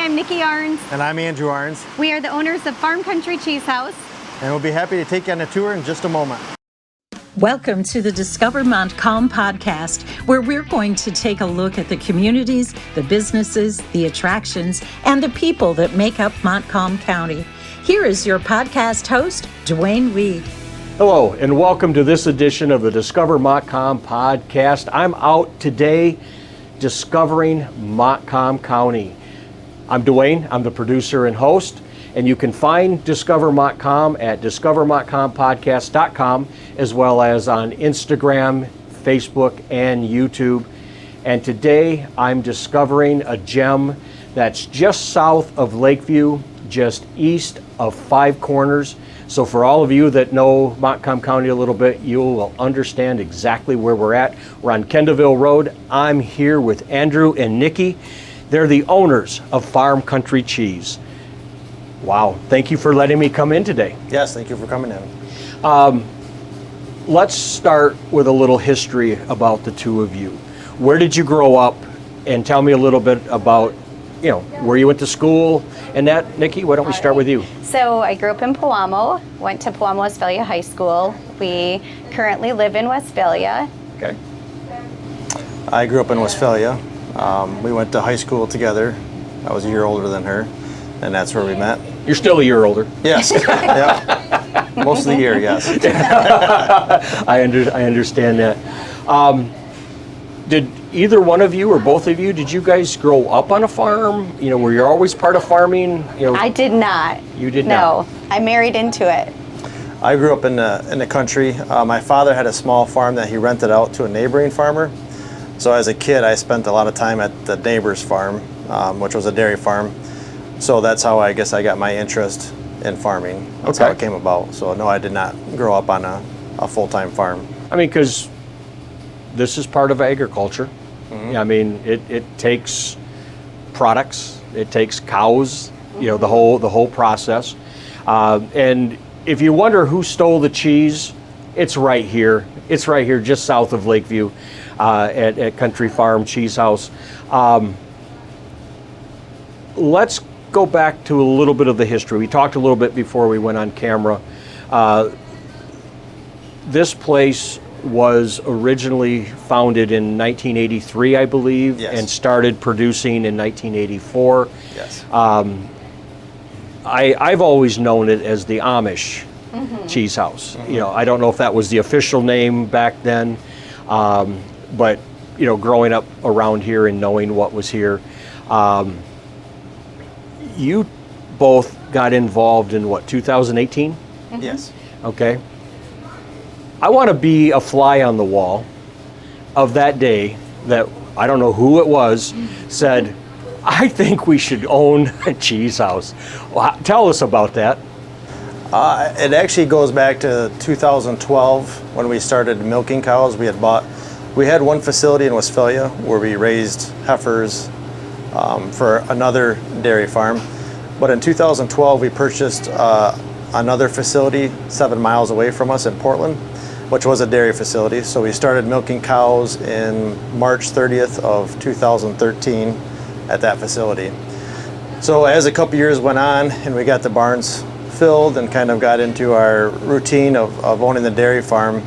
I'm Nicki Arens. And I'm Andrew Arens. We are the owners of Farm Country Cheese House. And we'll be happy to take you on a tour in just a moment. Welcome to the Discover Montcalm podcast, where we're going to take a look at the communities, the businesses, the attractions, and the people that make up Montcalm County. Here is your podcast host, Dwayne Reed. Hello, and welcome to this edition of the Discover Montcalm podcast. I'm out today discovering Montcalm County. I'm Dwayne, I'm the producer and host, and you can find Discover Montcalm at discovermontcalmpodcast.com, as well as on Instagram, Facebook, and YouTube. And today I'm discovering a gem that's just south of Lakeview, just east of Five Corners. So for all of you that know Montcalm County a little bit, you will understand exactly where we're at. We're on Kendallville Road. I'm here with Andrew and Nicki. They're the owners of Farm Country Cheese. Wow, thank you for letting me come in today. Yes, thank you for coming in. Let's start with a little history about the two of you. Where did you grow up? And tell me a little bit about, where you went to school and that. Nicki, why don't we start with you? So I grew up in Palamo, went to Palamo Westphalia High School. We currently live in Westphalia. Okay. I grew up in Westphalia. We went to high school together. I was a year older than her, and that's where we met. You're still a year older. Yes. Yeah. Most of the year, yes. I understand that. Did either one of you or both of you, did you guys grow up on a farm? Were you always part of farming? I did not. You did not? No, I married into it. I grew up in the country. My father had a small farm that he rented out to a neighboring farmer. So as a kid, I spent a lot of time at the neighbor's farm, which was a dairy farm. So that's how I guess I got my interest in farming. That's how it came about. So no, I did not grow up on a full-time farm. Because this is part of agriculture. Mm-hmm. It takes products, it takes cows, the whole process. And if you wonder who stole the cheese, it's right here. It's right here, just south of Lakeview, at Country Farm Cheese House. Let's go back to a little bit of the history. We talked a little bit before we went on camera. This place was originally founded in 1983, I believe, yes, and started producing in 1984. Yes. I've always known it as the Amish Cheese House. Mm-hmm. I don't know if that was the official name back then, but growing up around here and knowing what was here, you both got involved in 2018? Mm-hmm. Yes. Okay. I want to be a fly on the wall of that day that, I don't know who it was, said, I think we should own a cheese house. Well, tell us about that. It actually goes back to 2012 when we started milking cows. We had one facility in Westphalia where we raised heifers for another dairy farm. But in 2012, we purchased another facility 7 miles away from us in Portland, which was a dairy facility. So we started milking cows in March 30th of 2013 at that facility. So as a couple years went on and we got the barns filled and kind of got into our routine of owning the dairy farm,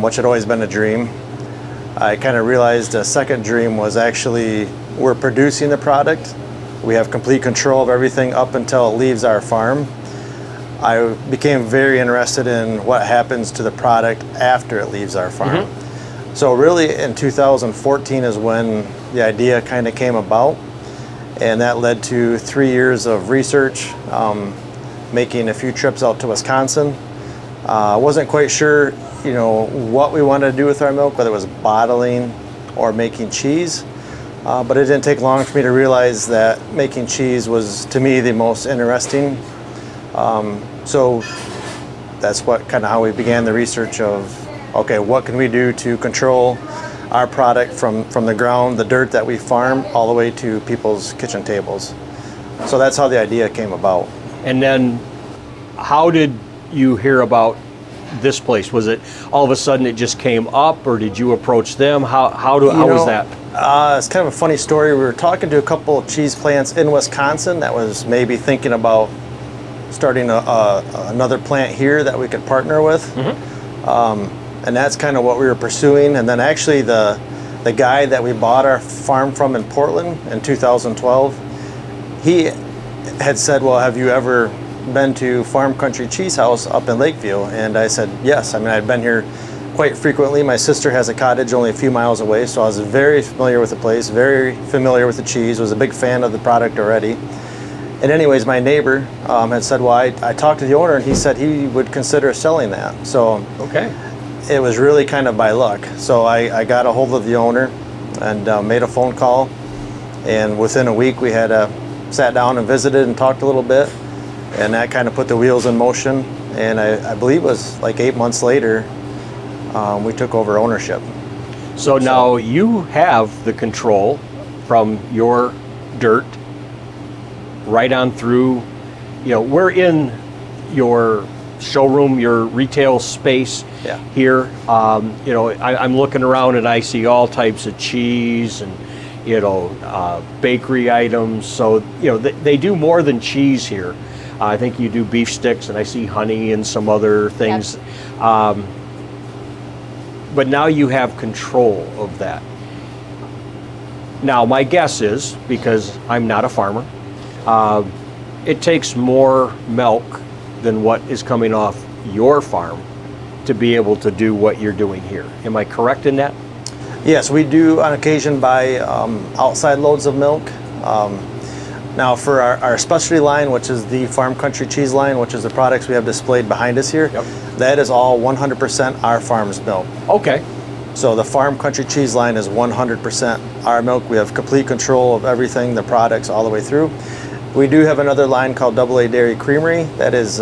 which had always been a dream, I kind of realized a second dream was actually we're producing the product. We have complete control of everything up until it leaves our farm. I became very interested in what happens to the product after it leaves our farm. Mm-hmm. So really in 2014 is when the idea kind of came about, and that led to 3 years of research, making a few trips out to Wisconsin. I wasn't quite sure, what we wanted to do with our milk, whether it was bottling or making cheese. But it didn't take long for me to realize that making cheese was, to me, the most interesting. So that's how we began the research of, okay, what can we do to control our product from the ground, the dirt that we farm, all the way to people's kitchen tables. So that's how the idea came about. And then how did you hear about this place? Was it all of a sudden it just came up, or did you approach them? How was that? It's kind of a funny story. We were talking to a couple of cheese plants in Wisconsin that was maybe thinking about starting another plant here that we could partner with. And that's kind of what we were pursuing. And then actually the guy that we bought our farm from in Portland in 2012, he had said, well, have you ever been to Farm Country Cheese House up in Lakeview? And I said, yes. I mean, I'd been here quite frequently. My sister has a cottage only a few miles away, so I was very familiar with the place, very familiar with the cheese, was a big fan of the product already. And anyways, my neighbor had said, well, I talked to the owner and he said he would consider selling that. So Okay. it was really kind of by luck. So I got a hold of the owner and made a phone call. And within a week, we had sat down and visited and talked a little bit. And that kind of put the wheels in motion. And I believe it was like 8 months later, we took over ownership. So now you have the control from your dirt right on through, we're in your showroom, your retail space here. I'm looking around and I see all types of cheese and, bakery items. So, they do more than cheese here. I think you do beef sticks and I see honey and some other things. Yep. But now you have control of that. Now, my guess is, because I'm not a farmer, it takes more milk than what is coming off your farm to be able to do what you're doing here. Am I correct in that? Yes, we do on occasion buy outside loads of milk. Now for our specialty line, which is the Farm Country Cheese line, which is the products we have displayed behind us here, that is all 100% our farm's milk. Okay. So the Farm Country Cheese line is 100% our milk. We have complete control of everything, the products all the way through. We do have another line called AA Dairy Creamery that is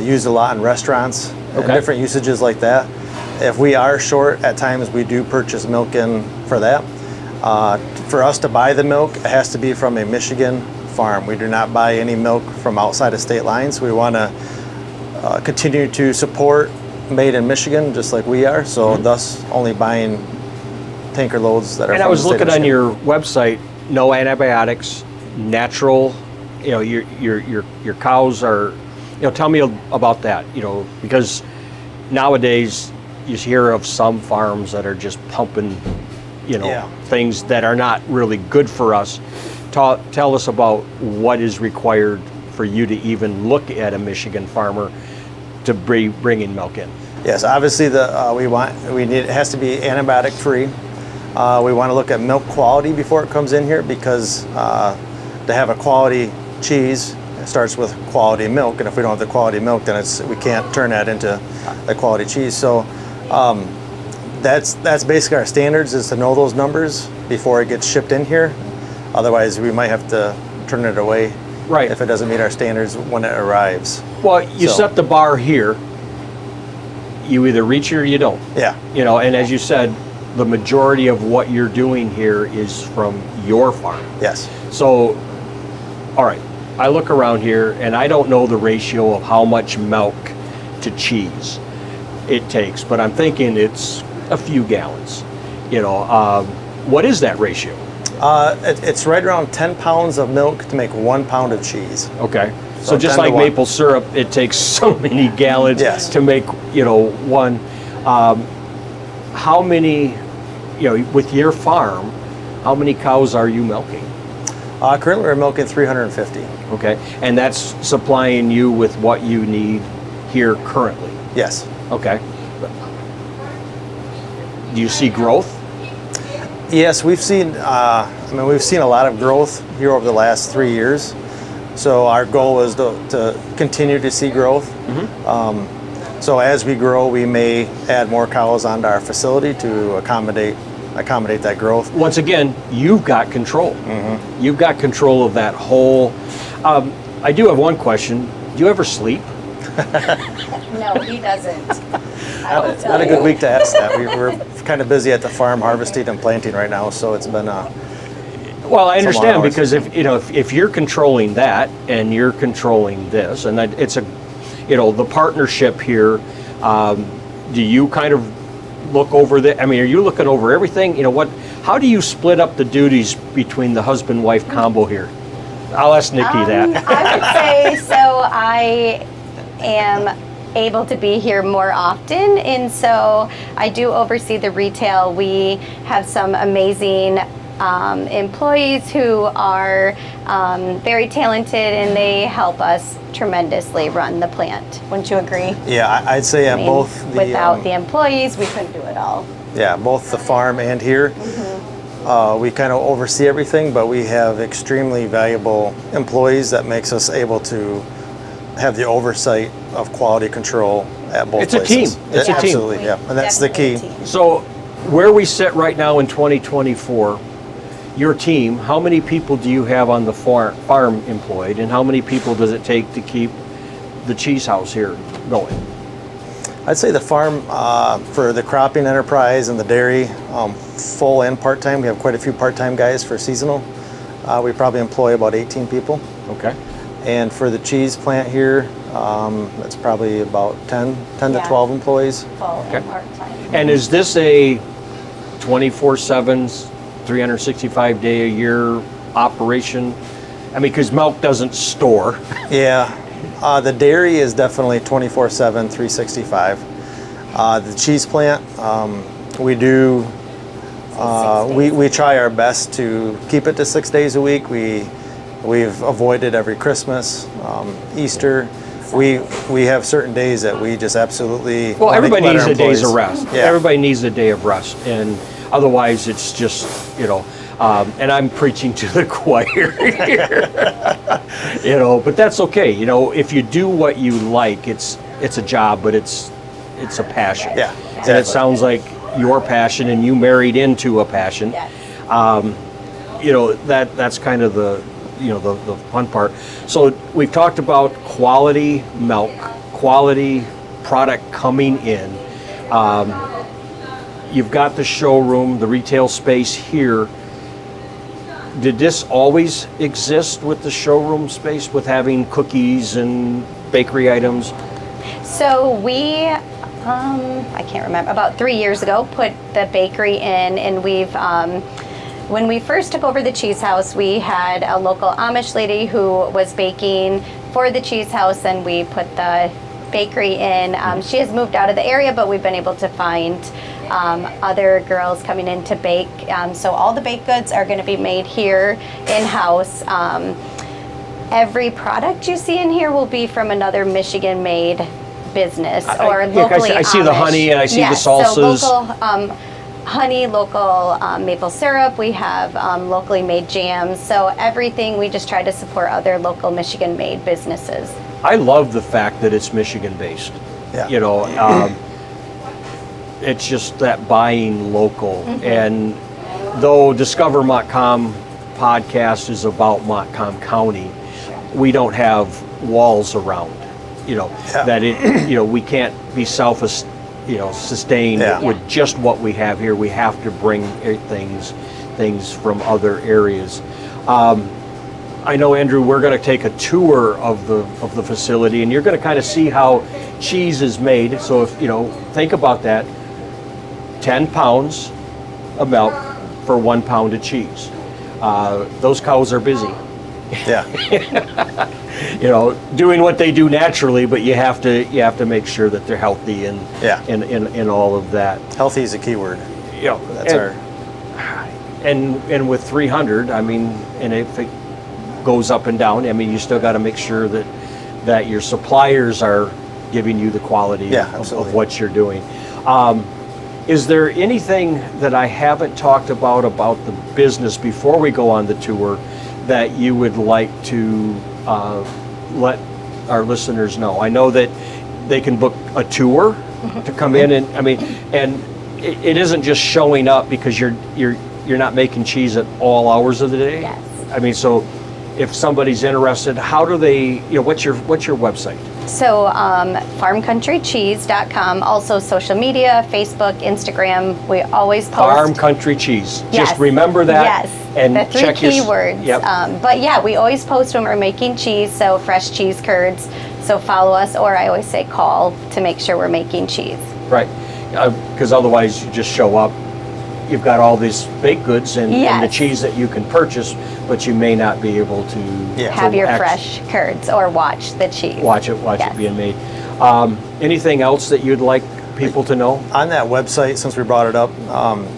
used a lot in restaurants and different usages like that. If we are short, at times we do purchase milk in for that. For us to buy the milk, it has to be from a Michigan farm. We do not buy any milk from outside of state lines. We want to continue to support made in Michigan, just like we are. So thus only buying tanker loads that are. And from I was the state looking of on Michigan. your website, no antibiotics, natural. Your cows are. Tell me about that. Because nowadays you hear of some farms that are just pumping, things that are not really good for us. Tell us about what is required for you to even look at a Michigan farmer to bring in milk in. Yes, obviously it has to be antibiotic free. We want to look at milk quality before it comes in here because to have a quality cheese, it starts with quality milk, and if we don't have the quality milk, then we can't turn that into a quality cheese. So that's basically our standards, is to know those numbers before it gets shipped in here. Otherwise, we might have to turn it away if it doesn't meet our standards when it arrives. Well, you set the bar here. You either reach it or you don't. Yeah. And as you said, the majority of what you're doing here is from your farm. Yes. So, all right, I look around here and I don't know the ratio of how much milk to cheese it takes, but I'm thinking it's a few gallons. What is that ratio? It's right around 10 pounds of milk to make 1 pound of cheese. Okay. So just like maple syrup, it takes so many gallons to make, one. How many, with your farm, how many cows are you milking? Currently we're milking 350. Okay. And that's supplying you with what you need here currently? Yes. Okay. Do you see growth? Yes, we've seen we've seen a lot of growth here over the last 3 years. So our goal is to continue to see growth. So as we grow, we may add more cows onto our facility to accommodate that growth. Once again, you've got control. You've got control of that whole. I do have one question. Do you ever sleep? No, he doesn't. Not a good week to ask that. We're kind of busy at the farm harvesting and planting right now, so it's been. Well, I understand, because if you're controlling that and you're controlling this, and the partnership here, do you kind of look over are you looking over everything? How do you split up the duties between the husband-wife combo here? I'll ask Nicki that. I would say so. I am able to be here more often, and so I do oversee the retail. We have some amazing employees who are very talented, and they help us tremendously run the plant. Wouldn't you agree? Yeah, I'd say I mean, both. without the employees, we couldn't do it all. Yeah, both the farm and here. We kind of oversee everything, but we have extremely valuable employees that makes us able to have the oversight of quality control at both It's a places. team. It's a team. Absolutely, yeah, and that's the key. So where we sit right now in 2024, your team, how many people do you have on the farm employed, and how many people does it take to keep the cheese house here going? I'd say the farm, for the cropping enterprise and the dairy, full and part-time. We have quite a few part-time guys for seasonal. We probably employ about 18 people. Okay. And for the cheese plant here, that's probably about 10 to 12 employees. Full Okay. and part-time. And is this a 24/7, 365-day-a-year operation? I mean, because milk doesn't store. Yeah, the dairy is definitely 24/7, 365. The cheese plant, we do, we try our best to keep it to 6 days a week. We've avoided every Christmas, Easter. We have certain days that we just absolutely. Well, everybody let needs our a day's of employees- rest. Yeah. Everybody needs a day of rest, and otherwise it's just, and I'm preaching to the choir here. But that's okay. If you do what you like, it's a job, but it's a passion. Yeah, And it sounds like your passion, and you married into a passion. Yes. That's kind of the fun part. So we've talked about quality milk, quality product coming in. You've got the showroom, the retail space here. Did this always exist with the showroom space, with having cookies and bakery items? So we, I can't remember, about 3 years ago, put the bakery in, and we've, when we first took over the cheese house, we had a local Amish lady who was baking for the cheese house, and we put the bakery in. She has moved out of the area, but we've been able to find other girls coming in to bake. So all the baked goods are going to be made here in-house. Every product you see in here will be from another Michigan-made business or locally I see the Amish. honey, and I see Yes, the salsas. So local honey, local maple syrup. We have locally made jams. So everything, we just try to support other local Michigan-made businesses. I love the fact that it's Michigan-based. Yeah. It's just that buying local. And though Discover Montcalm podcast is about Montcalm County, we don't have walls around. That we can't be sustained with just what we have here. We have to bring things from other areas. I know, Andrew, we're going to take a tour of the facility, and you're going to kind of see how cheese is made. So if think about that, 10 pounds of milk for 1 pound of cheese. Those cows are busy. Yeah. Doing what they do naturally, but you have to make sure that they're healthy and in all of that. Healthy is a key word. That's and with 300, and if it goes up and down, you still got to make sure that your suppliers are giving you the quality of what you're doing. Is there anything that I haven't talked about the business before we go on the tour that you would like to let our listeners know? I know that they can book a tour to come in, and it isn't just showing up because you're not making cheese at all hours of the day. Yes. So if somebody's interested, how do they? What's your website? So farmcountrycheese.com, also social media, Facebook, Instagram, we always post. Farm Country Cheese. Yes. Just remember that. Yes, and the 3 check keywords. Yep. But yeah, we always post when we're making cheese, so fresh cheese curds. So follow us, or I always say call to make sure we're making cheese. Right, because otherwise you just show up, you've got all these baked goods and the Yes. cheese that you can purchase, but you may not be able to Have your fresh curds or watch the cheese. watch it Yes. being made. Anything else that you'd like people to know? On that website, since we brought it up,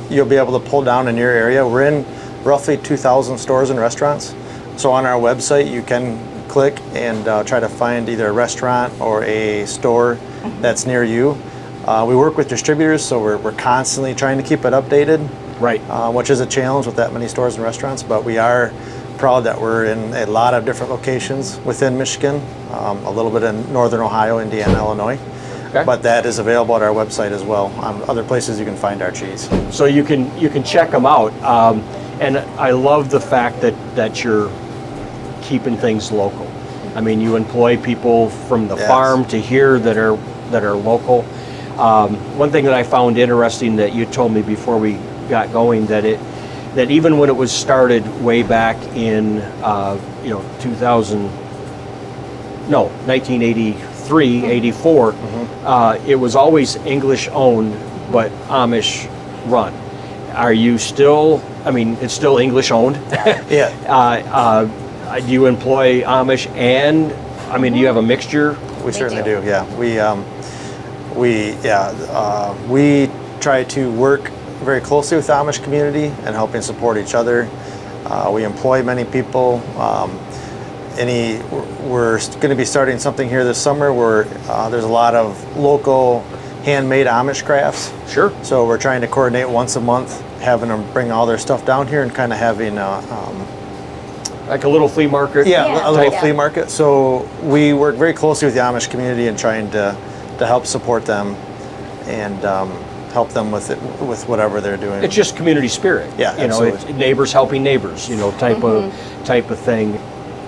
you'll be able to pull down in your area. We're in roughly 2,000 stores and restaurants. So on our website, you can click and try to find either a restaurant or a store that's near you. We work with distributors, so we're constantly trying to keep it updated, Right. which is a challenge with that many stores and restaurants, but we are proud that we're in a lot of different locations within Michigan, a little bit in northern Ohio, Indiana, Illinois. Okay. But that is available at our website as well. Other places you can find our cheese. So you can check them out, and I love the fact that you're keeping things local. I mean, you employ people from the Yes. farm to here that are local. One thing that I found interesting that you told me before we got going, that even when it was started way back in 1983, 84, it was always English owned but Amish run. Are you still? I mean, it's still English owned. Yeah, Do you employ Amish and? I mean, do you have a mixture? we certainly do. Yeah, we try to work very closely with the Amish community and helping support each other. We employ many people. We're going to be starting something here this summer where there's a lot of local handmade Amish crafts. Sure. So we're trying to coordinate once a month, having them bring all their stuff down here and kind of having Like a little flea market? Yeah. a little Yeah. flea market. So we work very closely with the Amish community and trying to help support them and help them with whatever they're doing. It's just community spirit. Yeah, You know, absolutely. it's neighbors helping neighbors, type of thing.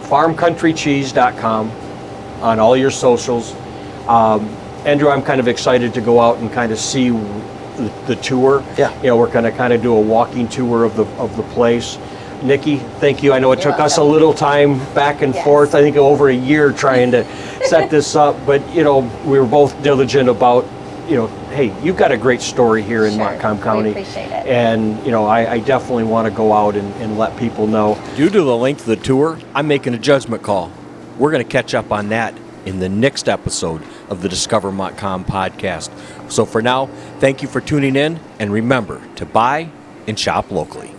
Farmcountrycheese.com on all your socials. Andrew, I'm kind of excited to go out and kind of see the tour. Yeah. We're going to kind of do a walking tour of the place. Nikki, thank you. I know it You're took us a welcome. little time back and Yes. forth. I think over a year trying to set this up, but we were both diligent about, hey, you've got a great story here in Sure. Montcalm We County. appreciate it. And, I definitely want to go out and let people know. Due to the length of the tour, I'm making a judgment call. We're going to catch up on that in the next episode of the Discover Montcalm podcast. So for now, thank you for tuning in, and remember to buy and shop locally.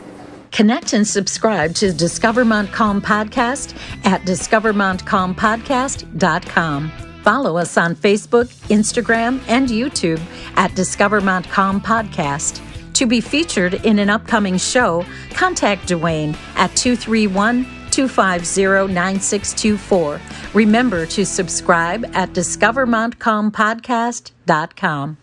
Connect and subscribe to Discover Montcalm Podcast at discovermontcalmpodcast.com. Follow us on Facebook, Instagram, and YouTube at Discover Montcalm Podcast. To be featured in an upcoming show, contact Dwayne at 231-250-9624. Remember to subscribe at discovermontcalmpodcast.com.